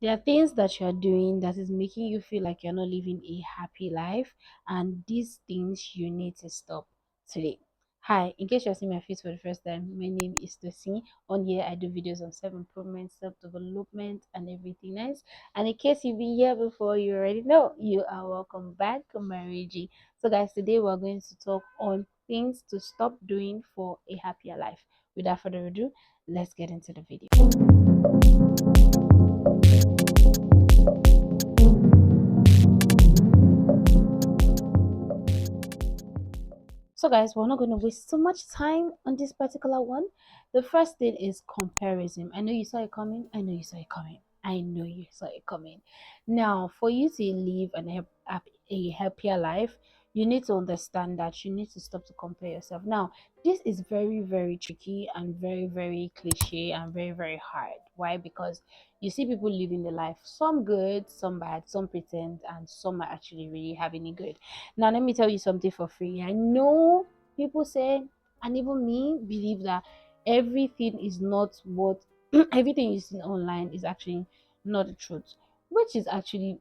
There are things that you are doing that is making you feel like you're not living a happy life, and these things you need to stop today. Hi, in case you're seeing my face for the first time, my name is Tosin. On here, I do videos on self improvement, self development, and everything nice. And in case you've been here before, you already know you are welcome back, Mary G. So, guys, today we're going to talk on things to stop doing for a happier life. Without further ado, let's get into the video. So, guys, we're not going to waste so much time on this particular one. The first thing is comparison. I know you saw it coming. I know you saw it coming. I know you saw it coming. Now, for you to live a happier life, you need to understand that you need to stop to compare yourself. Now, this is very, very tricky and very, very cliche and very, very hard. Why? Because you see people living the life, some good, some bad, some pretend, and some are actually really having it good. Now, let me tell you something for free. I know people say, and even me believe that everything is not what everything you see online is actually not the truth, which is actually,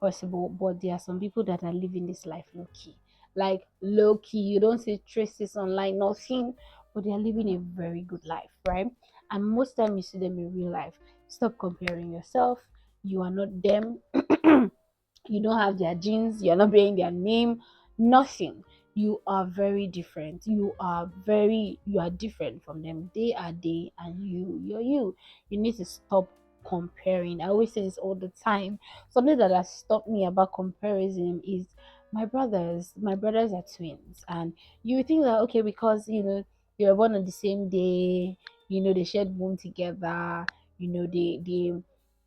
possible. But there are some people that are living this life low key, like low key. You don't see traces online, nothing, but they are living a very good life, right? And most time you see them in real life. Stop comparing yourself. You are not them. You don't have their genes, you're not bearing their name, nothing. You are very different. You are different from them. They are they and you're you. You need to stop comparing. I always say this all the time. Something that has stopped me about comparison is my brothers. My brothers are twins, and you would think that okay, because they were born on the same day, they shared womb together, they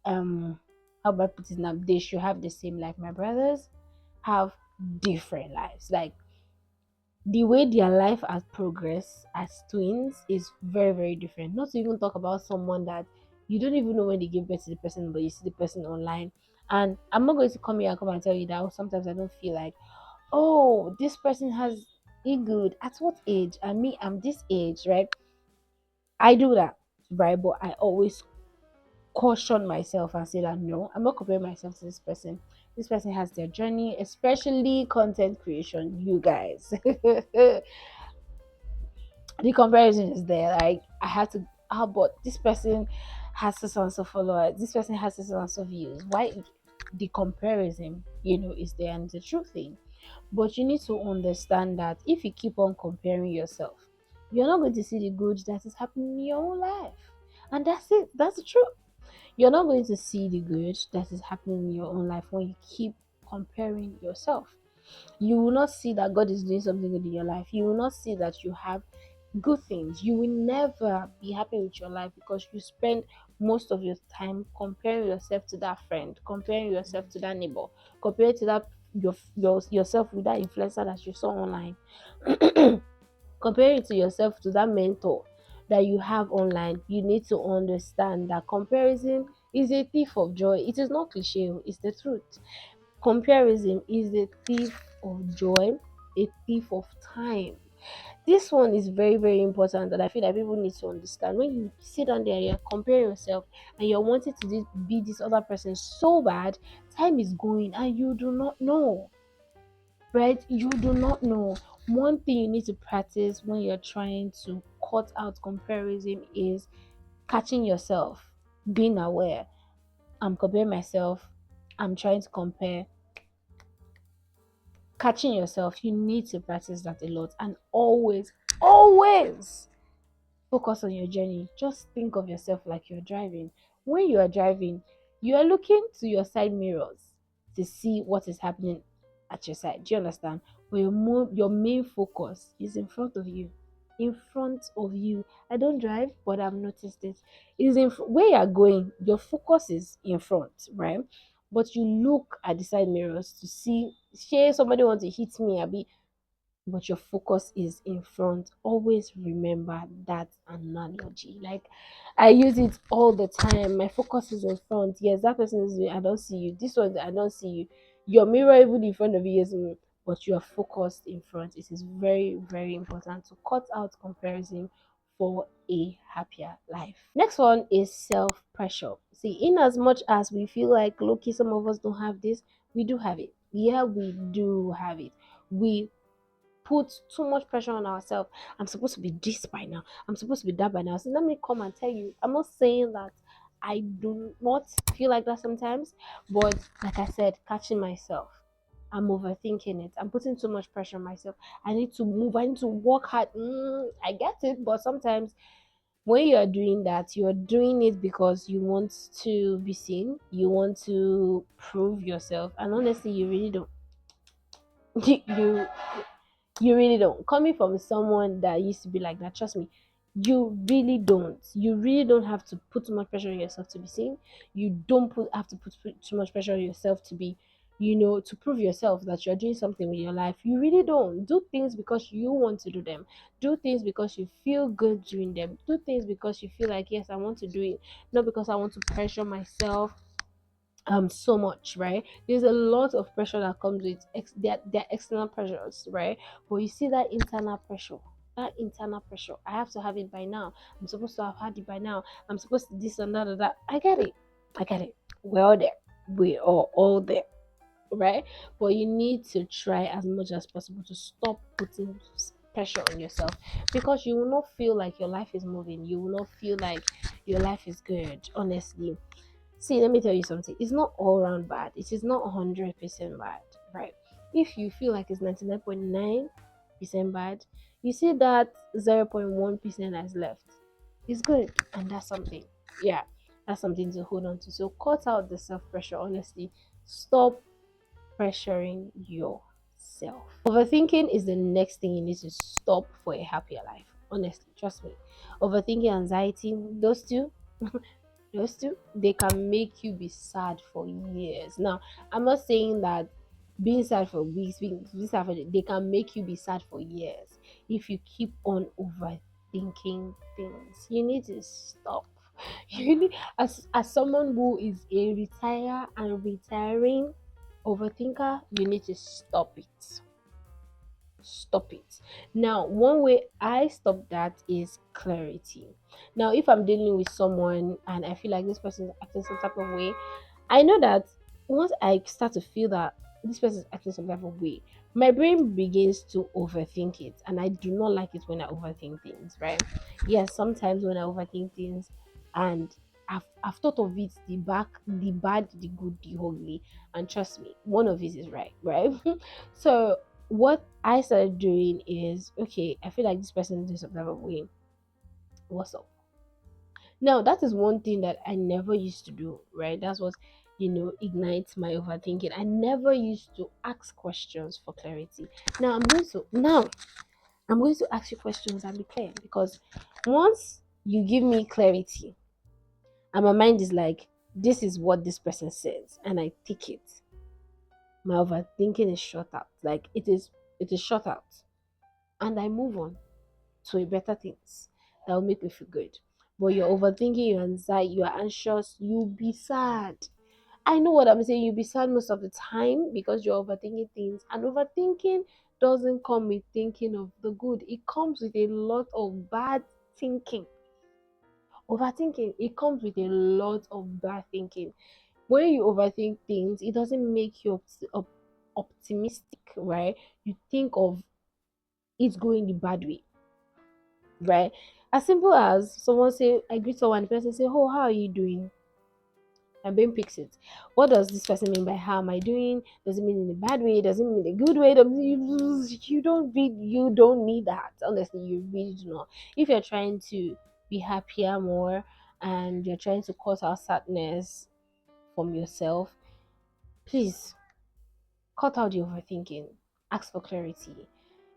how about put it now, they should have the same life. My brothers have different lives. Like the way their life has progressed as twins is very, very different. Not to even talk about someone that you don't even know when they give birth to the person, but you see the person online. And I'm not going to come here and come and tell you that sometimes I don't feel like, oh, this person has it good. At what age? And me, I'm this age, right? I do that, right? But I always caution myself and say that no, I'm not comparing myself to this person. This person has their journey, especially content creation. You guys, the comparison is there. Like I had to, but this person has this and so followers. This person has this and so views. Why? The comparison, is there, and the true thing. But you need to understand that if you keep on comparing yourself, you're not going to see the good that is happening in your own life. And that's it. That's the truth. You're not going to see the good that is happening in your own life when you keep comparing yourself. You will not see that God is doing something good in your life. You will not see that you have good things. You will never be happy with your life because you spend most of your time comparing yourself to that friend, comparing yourself to that neighbor, comparing to that yourself with that influencer that you saw online. Compare it to yourself to that mentor that you have online. You need to understand that comparison is a thief of joy. It is not cliche, it's the truth. Comparison is a thief of joy, a thief of time. This one is very, very important that I feel that people need to understand. When you sit down there and you're comparing yourself and you're wanting to be this other person so bad, time is going and you do not know, right? You do not know. One thing you need to practice when you're trying to cut out comparison is catching yourself, being aware. I'm comparing myself, I'm trying to compare. Catching yourself, you need to practice that a lot, and always, always focus on your journey. Just think of yourself like you're driving. When you are driving, you are looking to your side mirrors to see what is happening at your side. Do you understand? But your main focus is in front of you. In front of you. I don't drive, but I've noticed it. Is where you're going, your focus is in front, right? But you look at the side mirrors to see, say somebody wants to hit me, but your focus is in front. Always remember that analogy. Like I use it all the time. My focus is in front. Yes, that person is, I don't see you. This one, I don't see you. Your mirror even in front of you is, but you are focused in front. It is very, very important to cut out comparison. for a happier life. Next one is self pressure. See, in as much as we feel like, look, some of us don't have this, we do have it. Yeah, we do have it. We put too much pressure on ourselves. I'm supposed to be this by now. I'm supposed to be that by now. So let me come and tell you, I'm not saying that I do not feel like that sometimes, but like I said, catching myself. I'm overthinking it. I'm putting too much pressure on myself. I need to move. I need to work hard. I get it, but sometimes when you are doing that, you are doing it because you want to be seen. You want to prove yourself, and honestly, you really don't. You you really don't. Coming from someone that used to be like that, trust me, you really don't. You really don't have to put too much pressure on yourself to be seen. You don't have to put too much pressure on yourself to be, to prove yourself that you're doing something with your life. You really don't. Do things because you want to do them. Do things because you feel good doing them. Do things because you feel like, yes, I want to do it, not because I want to pressure myself so much, right? There's a lot of pressure that comes with their external pressures, right? But you see that internal pressure, I have to have it by now. I'm supposed to have had it by now. I'm supposed to this and that and that. I get it. We're all there. We are all there, right? But you need to try as much as possible to stop putting pressure on yourself, because you will not feel like your life is moving. You will not feel like your life is good, honestly. See, let me tell you something. It's not all round bad. It is not 100% bad, right? If you feel like it's 99.9% bad, you see that 0.1% that's left. It's good, and that's something. Yeah, that's something to hold on to. So cut out the self pressure, honestly. Stop pressuring yourself. Overthinking is the next thing you need to stop for a happier life. Honestly, trust me. Overthinking, anxiety, those two, they can make you be sad for years. Now, I'm not saying that being sad for weeks, being sad for they can make you be sad for years if you keep on overthinking things. You need to stop. You need, as someone who is a retire and retiring overthinker, you need to stop it. Now, one way I stop that is clarity. Now, if I'm dealing with someone and I feel like this person is acting some type of way, I know that once I start to feel that this person is acting some type of way, my brain begins to overthink it, and I do not like it when I overthink things, right? Yes, sometimes when I overthink things, and I've thought of it, the back, the bad, the good, the ugly, and trust me, one of it is right? So what I started doing is, okay, I feel like this person is some type of way. What's up? Now that is one thing that I never used to do, right? That's what ignites my overthinking. I never used to ask questions for clarity. Now I'm going to ask you questions and be clear, because once you give me clarity and my mind is like, this is what this person says, and I take it, my overthinking is shut out. Like it is shut out, and I move on to a better things that will make me feel good. But you're overthinking, you're anxiety, you're anxious, you'll be sad. I know what I'm saying. You'll be sad most of the time because you're overthinking things. And overthinking doesn't come with thinking of the good. It comes with a lot of bad thinking. Overthinking, it comes with a lot of bad thinking. When you overthink things, it doesn't make you optimistic, right? You think of it going the bad way, right? As simple as someone say, I greet someone, the person say, "Oh, how are you doing?" My brain picks it. What does this person mean by how am I doing? Does it mean in a bad way? Does it mean in a good way? You don't need that. Honestly, you really do not. If you're trying to be happier more and you're trying to cut out sadness from yourself, please cut out the overthinking. Ask for clarity.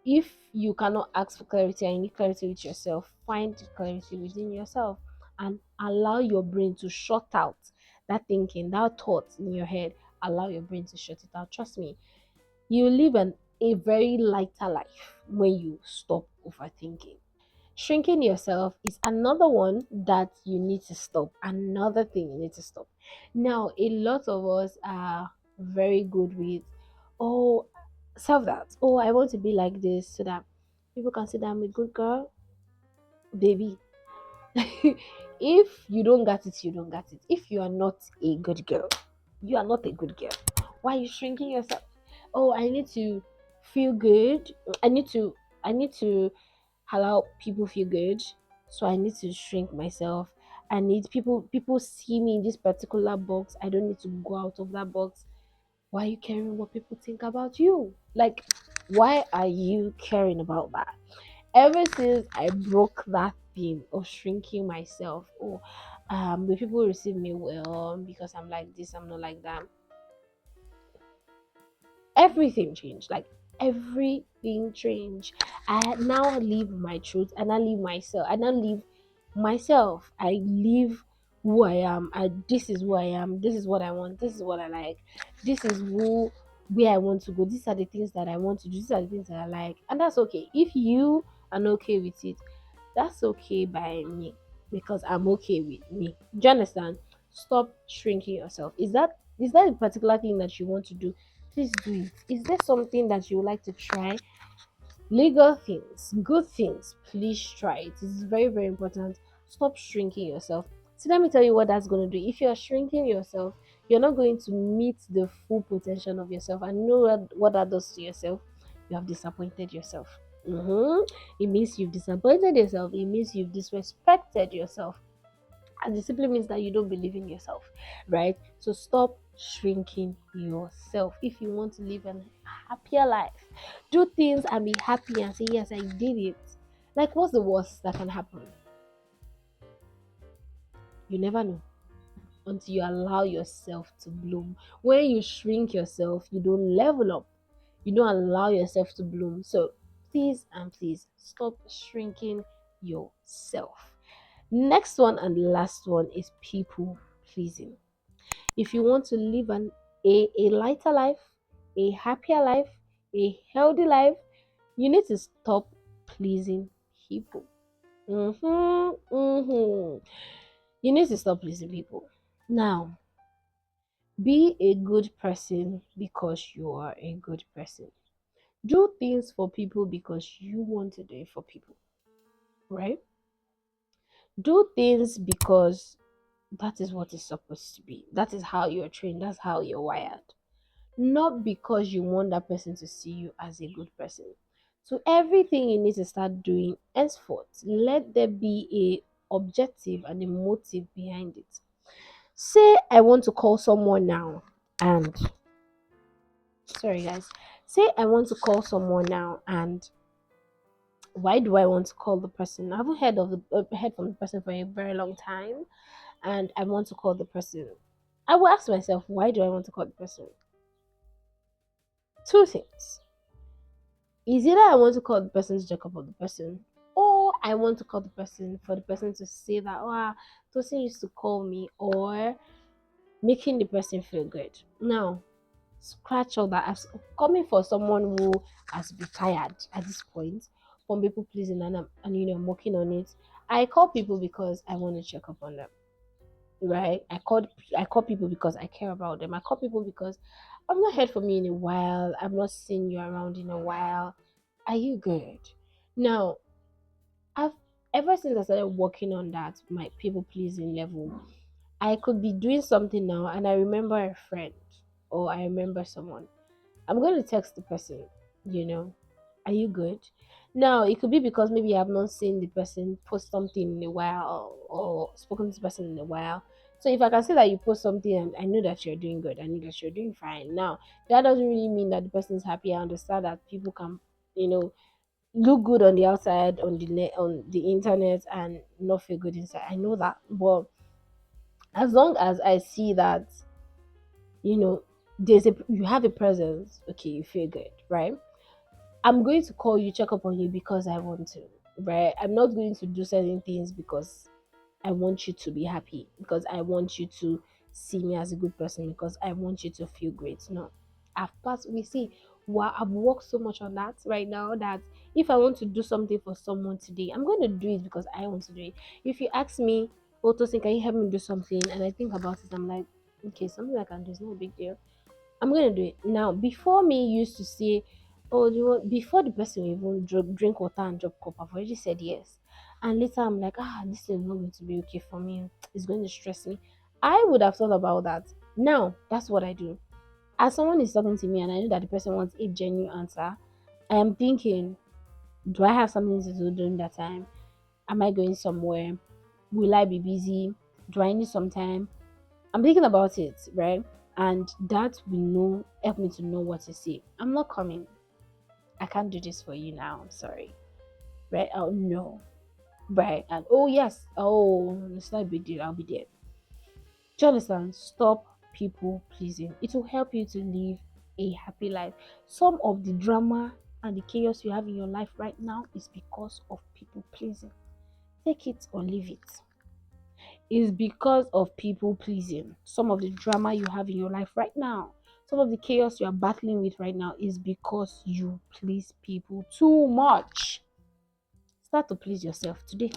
If you cannot ask for clarity and you need clarity with yourself, find clarity within yourself and allow your brain to shut out that thinking, that thought in your head. Allow your brain to shut it out. Trust me, you live a very lighter life when you stop overthinking. Shrinking yourself is another one that you need to stop. Another thing you need to stop. Now, a lot of us are very good with, oh, self doubt. Oh, I want to be like this so that people can say that I'm a good girl. baby. If you don't get it, you don't get it. If you are not a good girl, you are not a good girl. Why are you shrinking yourself? Oh, I need to feel good. I need to allow people feel good. So I need to shrink myself. I need people see me in this particular box. I don't need to go out of that box. Why are you caring what people think about you? Like, why are you caring about that? Ever since I broke that thing of shrinking myself, or will people receive me well because I'm like this, I'm not like that, everything changed. Like, everything changed. I now live my truth, and I live myself. I now live myself. I live who I am. This is who I am. This is what I want. This is what I like. This is who where I want to go. These are the things that I want to do. These are the things that I like, and that's okay. If you are not okay with it, that's okay by me, because I'm okay with me. Do you understand? Stop shrinking yourself. Is that a particular thing that you want to do? Please do it. Is there something that you would like to try? Legal things, good things, please try it. It's very, very important. Stop shrinking yourself. So let me tell you what that's going to do. If you're shrinking yourself, you're not going to meet the full potential of yourself. And know what that does to yourself. You have disappointed yourself. It means you've disappointed yourself. It means you've disrespected yourself, and it simply means that you don't believe in yourself, right? So stop shrinking yourself. If you want to live a happier life, do things and be happy and say, yes, I did it. Like, what's the worst that can happen? You never know until you allow yourself to bloom. When you shrink yourself, you don't level up, you don't allow yourself to bloom. So please and please stop shrinking yourself. Next one and last one is people pleasing. If you want to live a lighter life, a happier life, a healthy life, you need to stop pleasing people. You need to stop pleasing people. Now, be a good person because you are a good person. Do things for people because you want to do it for people, right? Do things because that is what it's supposed to be. That is how you're trained. That's how you're wired. Not because you want that person to see you as a good person. So everything you need to start doing henceforth, let there be a objective and a motive behind it. Say I want to call someone now, and sorry guys, say I want to call someone now, and why do I want to call the person? I haven't heard from the person for a very long time, and I want to call the person. I will ask myself, why do I want to call the person? Two things. Is either I want to call the person to check up on the person, or I want to call the person for the person to say that, oh, Tosin used to call me, or making the person feel good. Now, scratch all that. As coming for someone who has retired at this point from people pleasing, and I'm working on it. I call people because I want to check up on them, right? I call people because I care about them. I call people because I've not heard from you in a while. I've not seen you around in a while. Are you good? Now, I've ever since I started working on that, my people pleasing level, I could be doing something now and I remember a friend, or I remember someone. I'm going to text the person, you know, are you good? Now, it could be because maybe I've not seen the person post something in a while, or spoken to the person in a while. So if I can see that you post something and I know that you're doing good, I know that you're doing fine. Now, that doesn't really mean that the person is happy. I understand that people can, you know, look good on the outside, on the net, on the internet, and not feel good inside. I know that. But as long as I see that, you know, you have a presence, okay, you feel good, right? I'm going to call you, check up on you because I want to, right? I'm not going to do certain things because I want you to be happy, because I want you to see me as a good person, because I want you to feel great. No. I've passed, we see, wow, I've worked so much on that right now that if I want to do something for someone today, I'm going to do it because I want to do it. If you ask me, oh, Tosin, can you help me do something? And I think about it, I'm like, okay, something I can do is not a big deal. I'm gonna do it now. Before me used to say, oh, before the person will even drink water and drop cup, I've already said yes. and later I'm like, this is not going to be okay for me. It's going to stress me. I would have thought about that. Now, that's what I do. As someone is talking to me and I know that the person wants a genuine answer, I am thinking, do I have something to do during that time? Am I going somewhere? Will I be busy? Do I need some time? I'm thinking about it, right? And that will know help me to know what to say. I'm not coming. I can't do this for you now. I'm sorry. Right? Oh no. Right. And oh yes. Oh, it's not a big deal. I'll be there. Do you understand? Stop people pleasing. It will help you to live a happy life. Some of the drama and the chaos you have in your life right now is because of people pleasing. Take it or leave it. Is because of people pleasing. Some of the drama you have in your life right now, some of the chaos you are battling with right now is because you please people too much. Start to please yourself today.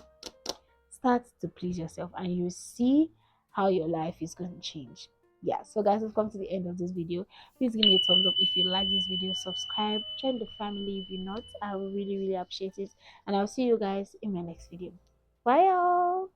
Start to please yourself, and you see how your life is going to change. Yeah, so guys, we've come to the end of this video. Please give me a thumbs up if you like this video, subscribe, join the family if you're not. I will really appreciate it, and I'll see you guys in my next video. Bye y'all.